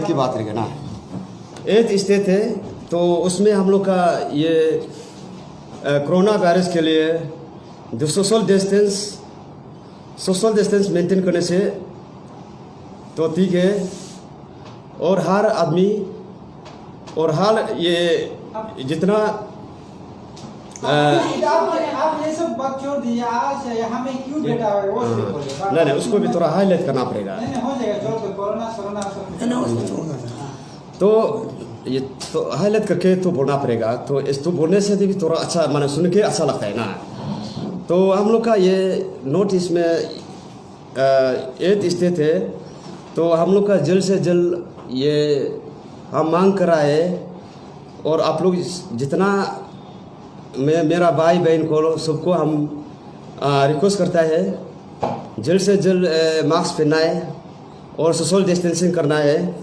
की बात रहेगा ना, एथ स्टेट है तो उसमें हम लोग का ये कोरोना वायरस के लिए जो सोशल डिस्टेंस मेंटेन करने से तो ठीक है। और हर आदमी और हर ये जितना आप ये सब बात छोड़ दीजिए, आज यहाँ में क्यों बैठा है वो नहीं उसको भी थोड़ा हाईलाइट करना पड़ेगा। नहीं हो जाएगा, छोड़ दो, कोरोना तो ये तो हाईलाइट करके तो बोलना पड़ेगा। तो इस तो बोलने से भी थोड़ा अच्छा माने सुन के अच्छा लगता है ना। तो हम लोग का ये नोटिस में 8 स्टेट है, तो हम लोग का जल्द से जल्द ये हम मांग करा है। और आप लोग जितना मेरा भाई बहन को सबको हम रिक्वेस्ट करता है जल्द से जल्द मास्क पहनाए और सोशल डिस्टेंसिंग करना है।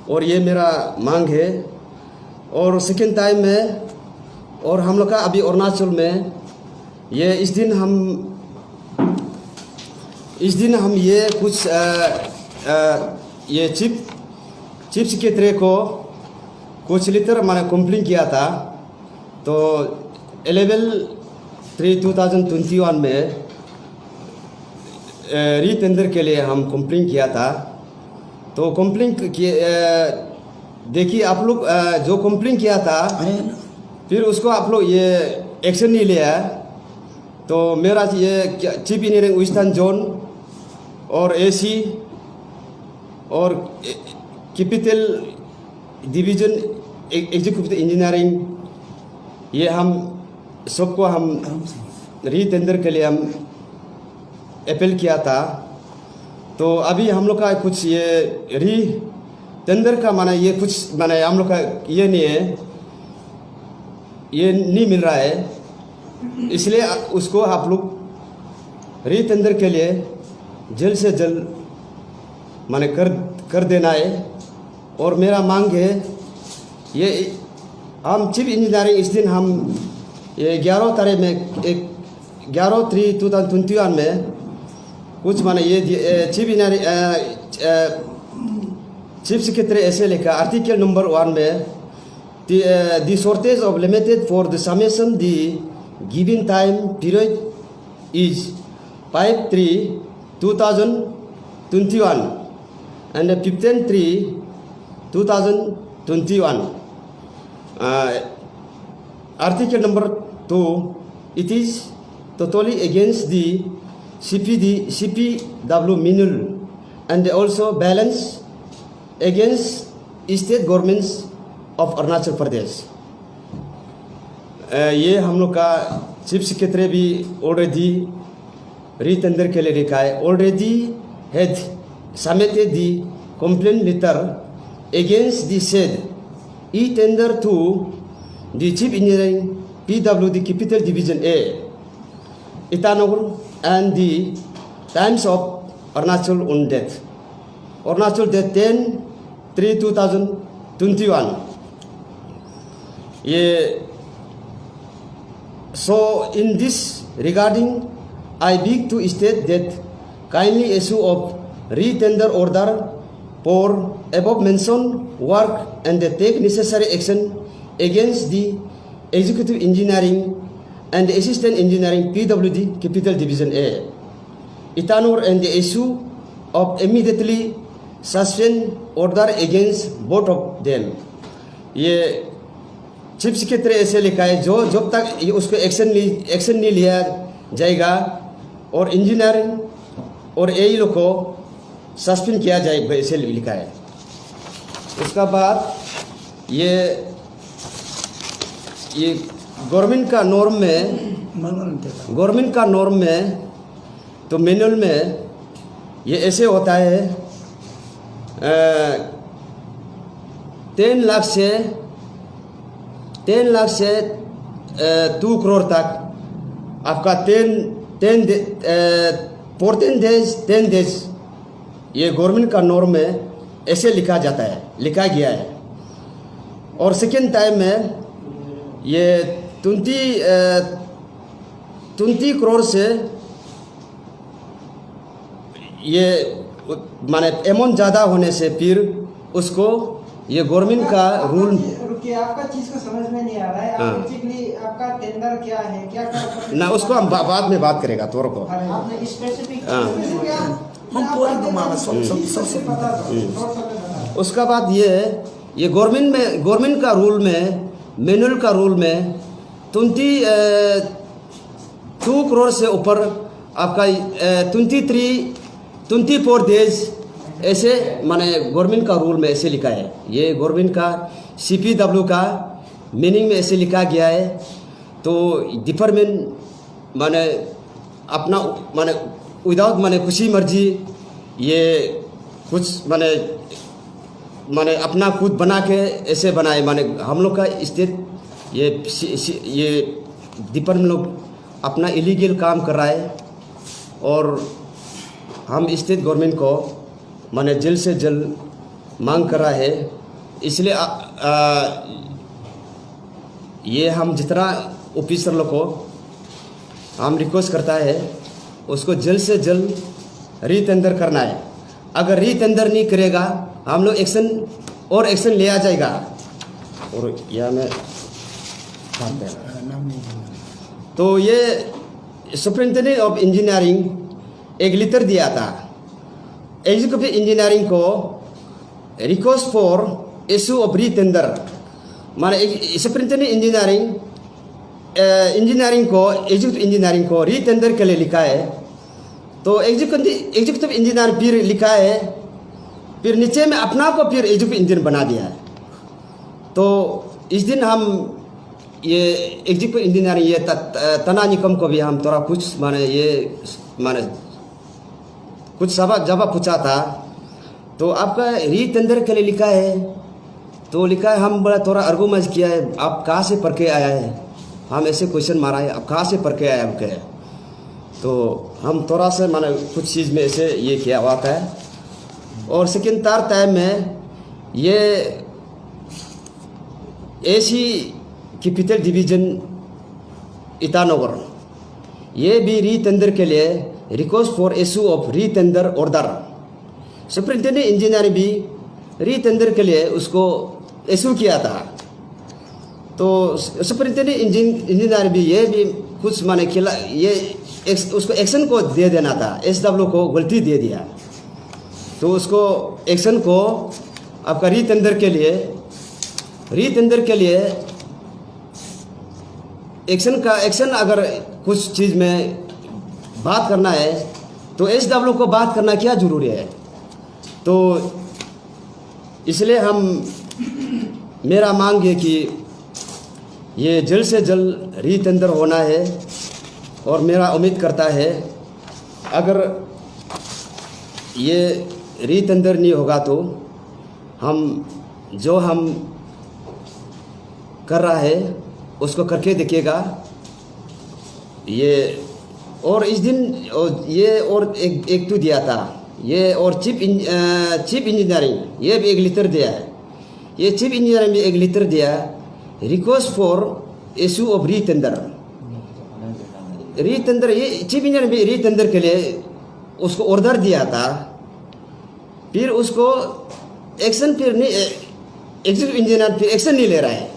और ये मेरा मांग है। और सेकेंड टाइम में और हम लोग का अभी अरुणाचल में ये इस दिन हम ये कुछ ये चीफ सेक्रेटरी को कुछ लेटर मैंने कंप्लेन किया था। तो 11/3/2021 में रीटेंडर के लिए हम कंप्लेन किया था। तो कंप्लेन देखिए आप लोग जो कंप्लेन किया था फिर उसको आप लोग ये एक्शन नहीं लिया। तो मेरा ये चीफ इंजीनियरिंग वेस्टर्न जोन और एसी और कैपिटल डिवीजन एग्जीक्यूटिव इंजीनियरिंग ये हम सबको हम रीटेंडर के लिए हम अपील किया था। तो अभी हम लोग का कुछ ये री टेंडर का माना ये कुछ माना हम लोग का ये नहीं है, ये नहीं मिल रहा है। इसलिए उसको आप लोग री टेंडर के लिए जल्द से जल्द माने कर देना है। और मेरा मांग है ये हम चीफ इंजीनियरिंग इस दिन हम ये 11 तारीख में 11/3/2021 में कुछ माने ये चीफ सेक्रेटरी ऐसे लिखा आर्टिकल नंबर 1 में the shortage of limited for the summation the given time period is 5/3/2021 and 15/3/2021. Article number 2, it is totally against the CPW manual and also balance against state governments of Arunachal Pradesh. ये हम लोग का chief secretary भी already रीटेंडर के लिए लिखा है, already had submitted the complaint letter against the said e-tender to the Chief Engineering PWD Capital Division A, Itanagar and the Times of Arunachal on date. Arunachal date 10/3/2021. So in this regarding, I beg to state that kindly issue of re-tender order for above mentioned work and take necessary action against the executive engineering and assistant engineering PWD Capital Division A, Itanur, and the issue of immediately suspend order against both of them. ये chief secretary ऐसे लिखा है जो जब तक उसको action नहीं लिया जाएगा और इंजीनियरिंग और एई लोग को सस्पेंड किया जाएगा ऐसे लिखा है। उसका बाद ये गवर्नमेंट का नॉर्म में तो मैनुअल में ये ऐसे होता है 10 लाख से 2 करोड़ तक आपका 14 days ये गवर्नमेंट का नॉर्म में ऐसे लिखा गया है। और सेकेंड टाइम में ये 20 करोड़ से ये माने अमाउंट ज़्यादा होने से फिर उसको ये गवर्नमेंट का रूल। रुकिए, आपका चीज को समझ में नहीं आ रहा है। हाँ। बेसिकली आपका टेंडर क्या है, क्या क्या ना उसको हम बाद में बात करेगा तोर को। आपने स्पेसिफिक हाँ। हम पूरी दुनिया सब पता दो। उसका बाद ये गवर्नमेंट का रूल में, मैनुअल का रूल में 2 करोड़ से ऊपर आपका 24 डेज ऐसे माने गवर्नमेंट का रूल में ऐसे लिखा है। ये गवर्नमेंट का CPW का मीनिंग में ऐसे लिखा गया है। तो डिपार्टमेंट माने अपना माने विदाउट माने खुशी मर्जी ये कुछ माने अपना खुद बना के ऐसे बनाए। माने हम लोग का स्टेट ये डिपार्टमेंट लोग अपना इलीगल काम कर रहा है और हम स्टेट गवर्नमेंट को माने जल्द से जल्द मांग कर रहा है। इसलिए ये हम जितना ऑफिसर लोग को हम रिक्वेस्ट करता है उसको जल्द से जल्द रीटेंडर करना है। अगर रीटेंडर नहीं करेगा हम लोग एक्शन लिया जाएगा। और यह मैं तो ये सुपरिटेंडेंट ऑफ इंजीनियरिंग एक लेटर दिया था एग्जीक्यूटिव इंजीनियरिंग को रिक्वेस्ट फॉर इशू ऑफ रीटेंडर। माने सुपरिटेंडेंट इंजीनियरिंग को एग्जीक्यूटिव इंजीनियरिंग को रीटेंडर के लिए लिखा है। तो एग्जीक्यूटिव इंजीनियर फिर लिखा है, फिर नीचे में अपना को फिर एग्जीक्यूटिव इंजीनियर बना दिया है। तो इस दिन हम ये एग्जीक्यूटिव इंजीनियरिंग ये तना निकम को भी हम थोड़ा कुछ माने कुछ जवाब पूछा था। तो आपका रीटेंडर के लिए लिखा है, तो लिखा है हम बड़ा थोड़ा आर्गुमेंट किया है, आप कहाँ से पढ़ के आया है, हम ऐसे क्वेश्चन मारा है, आप कहाँ से पढ़ के आया आपके। तो हम थोड़ा सा माने कुछ चीज़ में ऐसे ये किया हुआ था। और सेकेंड थर्ड टाइम में ये AC कैपिटल डिवीज़न ईटानगर ये भी रीटेंडर के लिए request for issue of retender order. Superintendent engineer भी रीटेंडर के लिए उसको इशू किया था। तो सुपरिटेंडेंट इंजीनियर भी ये भी कुछ माने खिला ये उसको एक्शन को दे देना था, SW को गलती दे दिया। तो उसको एक्शन को आपका रीटेंडर के लिए एक्शन अगर कुछ चीज़ में बात करना है तो SW को बात करना क्या ज़रूरी है। तो इसलिए मेरा मांग है कि ये जल्द से जल्द रीटेंडर होना है। और मेरा उम्मीद करता है अगर ये रीटेंडर नहीं होगा तो हम कर रहा है उसको करके देखिएगा। ये और इस दिन ये और एक तो दिया था ये, और चीफ इंजीनियरिंग ये भी एक लेटर दिया है। ये चीफ इंजीनियरिंग भी एक लेटर दिया रिक्वेस्ट फॉर इशू ऑफ रीटेंडर। ये चीफ इंजीनियर भी रीटेंडर के लिए उसको ऑर्डर दिया था, फिर उसको एक्शन फिर नहीं, एग्जीक्यूटिव इंजीनियर फिर एक्शन नहीं ले रहा है।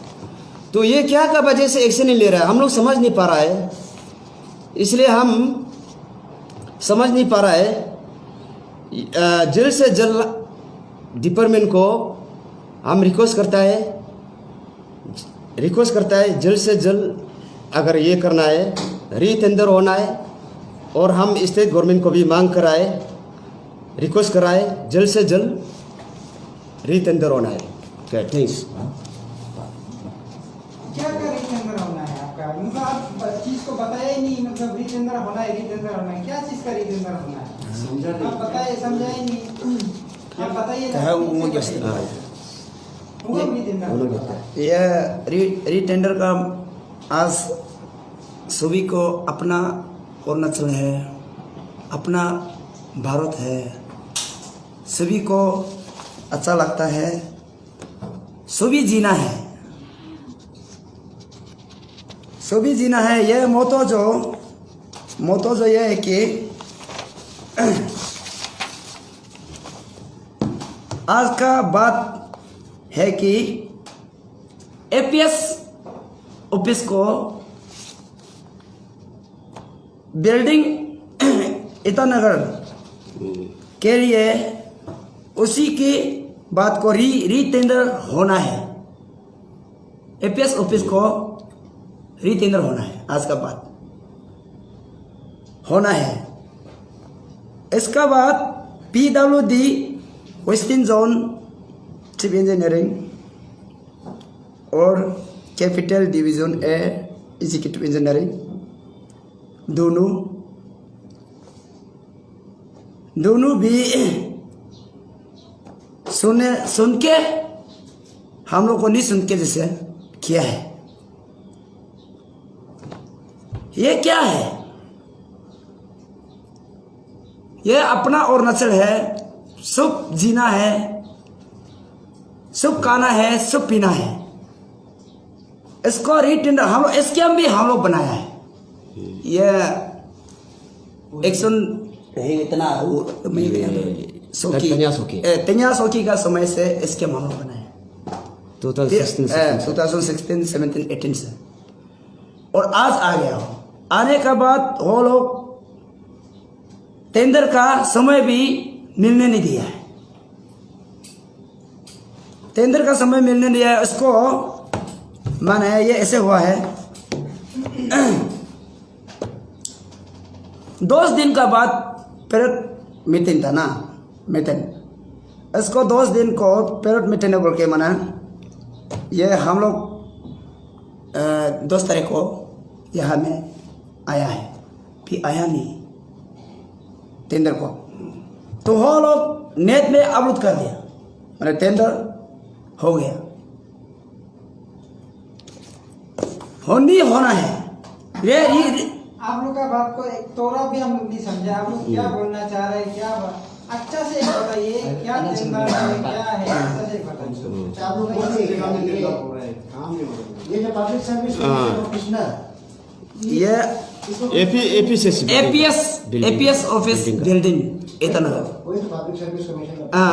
तो ये क्या का वजह से एक्शन नहीं ले रहा है हम लोग समझ नहीं पा रहा है। इसलिए हम समझ नहीं पा रहा है जल्द से जल्द डिपार्टमेंट को हम रिक्वेस्ट करता है जल्द से जल्द अगर ये करना है रीटेंडर होना है। और हम स्टेट गवर्नमेंट को भी मांग कराए, रिक्वेस्ट कराए जल्द से जल्द रीटेंडर होना है। Okay, thanks. क्या रीटेंडर होना है आपका? मतलब आप चीज को बताया ही नहीं, मतलब रीटेंडर होना है, क्या चीज का रीटेंडर होना है आप बताइए, समझाए नहीं आप बताइए। यह रीटेंडर का आज सभी को अपना अरुणाचल है, अपना भारत है, सभी को अच्छा लगता है, सभी जीना है। यह मोतो जो यह है कि आज का बात है कि एपीएस ऑफिस को बिल्डिंग ईटानगर के लिए उसी की बात को रीटेंडर होना है। एपीएस ऑफिस को रीटेंडर होना है, आज का बात होना है। इसका बाद PWD western zone chief engineering और capital division A executive engineering दोनों भी सुन के हम लोग को नहीं सुन के जैसे किया है। ये क्या है? ये अपना अरुणाचल है, सुख जीना है, सुख खाना है, सुख पीना है। इसको रीटेंडर हम लोग स्कैम भी हम लोग बनाया है। ये एक्शन इतना तेन्या सोकी का समय से स्कैम हम लोग बनाया 2016, 17, 18 से, और आज आ गया हो। आने के बाद वो लोग टेंडर का समय भी मिलने नहीं दिया है। टेंडर का समय मिलने नहीं दिया है। उसको माने ये ऐसे हुआ है 10 दिन का बाद पीरियड मीटिंग था ना, मीटिंग। इसको 10 दिन को पीरियड मीटिंग बोल के माना ये हम लोग 10 तारीख को यहाँ में आया है, फिर आया नहीं टेंडर को, तो वो लोग नेट में अपलोड कर दिया, मैंने टेंडर हो गया। होना है ये आप लोग का बात को एक तोड़ा भी हम लोग नहीं समझा। आप लोग क्या बोलना चाह रहे हैं, क्या अच्छा से बताइए, क्या टेंडर है, क्या है, अच्छा से बताइए। आप लोग ये जो पब्लिक सर्विस कमिश्नर ये एपीएस ऑफिस बिल्डिंग ईटानगर, वही तो पब्लिक सर्विस कमीशन। हाँ,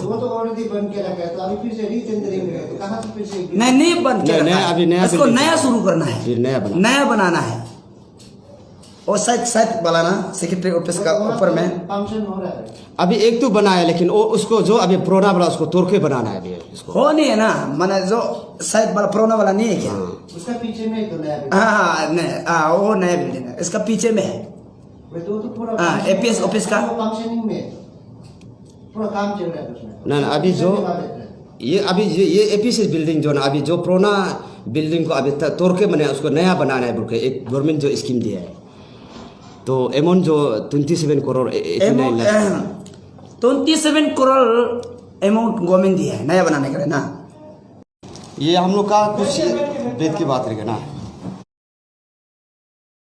वो तो ऑलरेडी बंद किया गया, तो अभी फिर से रीटेंडरिंग में तो कहाँ से फिर से नहीं बंद किया, अभी नया इसको नया शुरू करना है, फिर नया बनाना है। और साइड बनाना सेक्रेटरी ऑफिस का ऊपर में फंक्शन हो रहा है। अभी एक तो बनाया, लेकिन वो उसको जो अभी पुराना वाला उसको तोड़ के बनाना है अभी इसको। हो नहीं है ना, माने जो साइड वाला पुराना वाला नहीं है क्या? उसका पीछे में तो नया हाँ, वो नया बिल्डिंग है, इसका पीछे में है। तो पूरा एपीएस ऑफिस का फंक्शनिंग में पूरा काम चल रहा है उसमें ना। अभी जो ये एपीएस बिल्डिंग जो ना, अभी जो पुराना बिल्डिंग को अभी तोड़ के बना उसको नया बनाना है बोल के एक गवर्नमेंट जो स्कीम दिया है। तो अमाउंट जो 27 करोड़ 27 करोड़ अमाउंट गवर्नमेंट दिया है नया बनाने के लिए ना। ये हम लोग का कुछ वेद की बात रहेगा ना।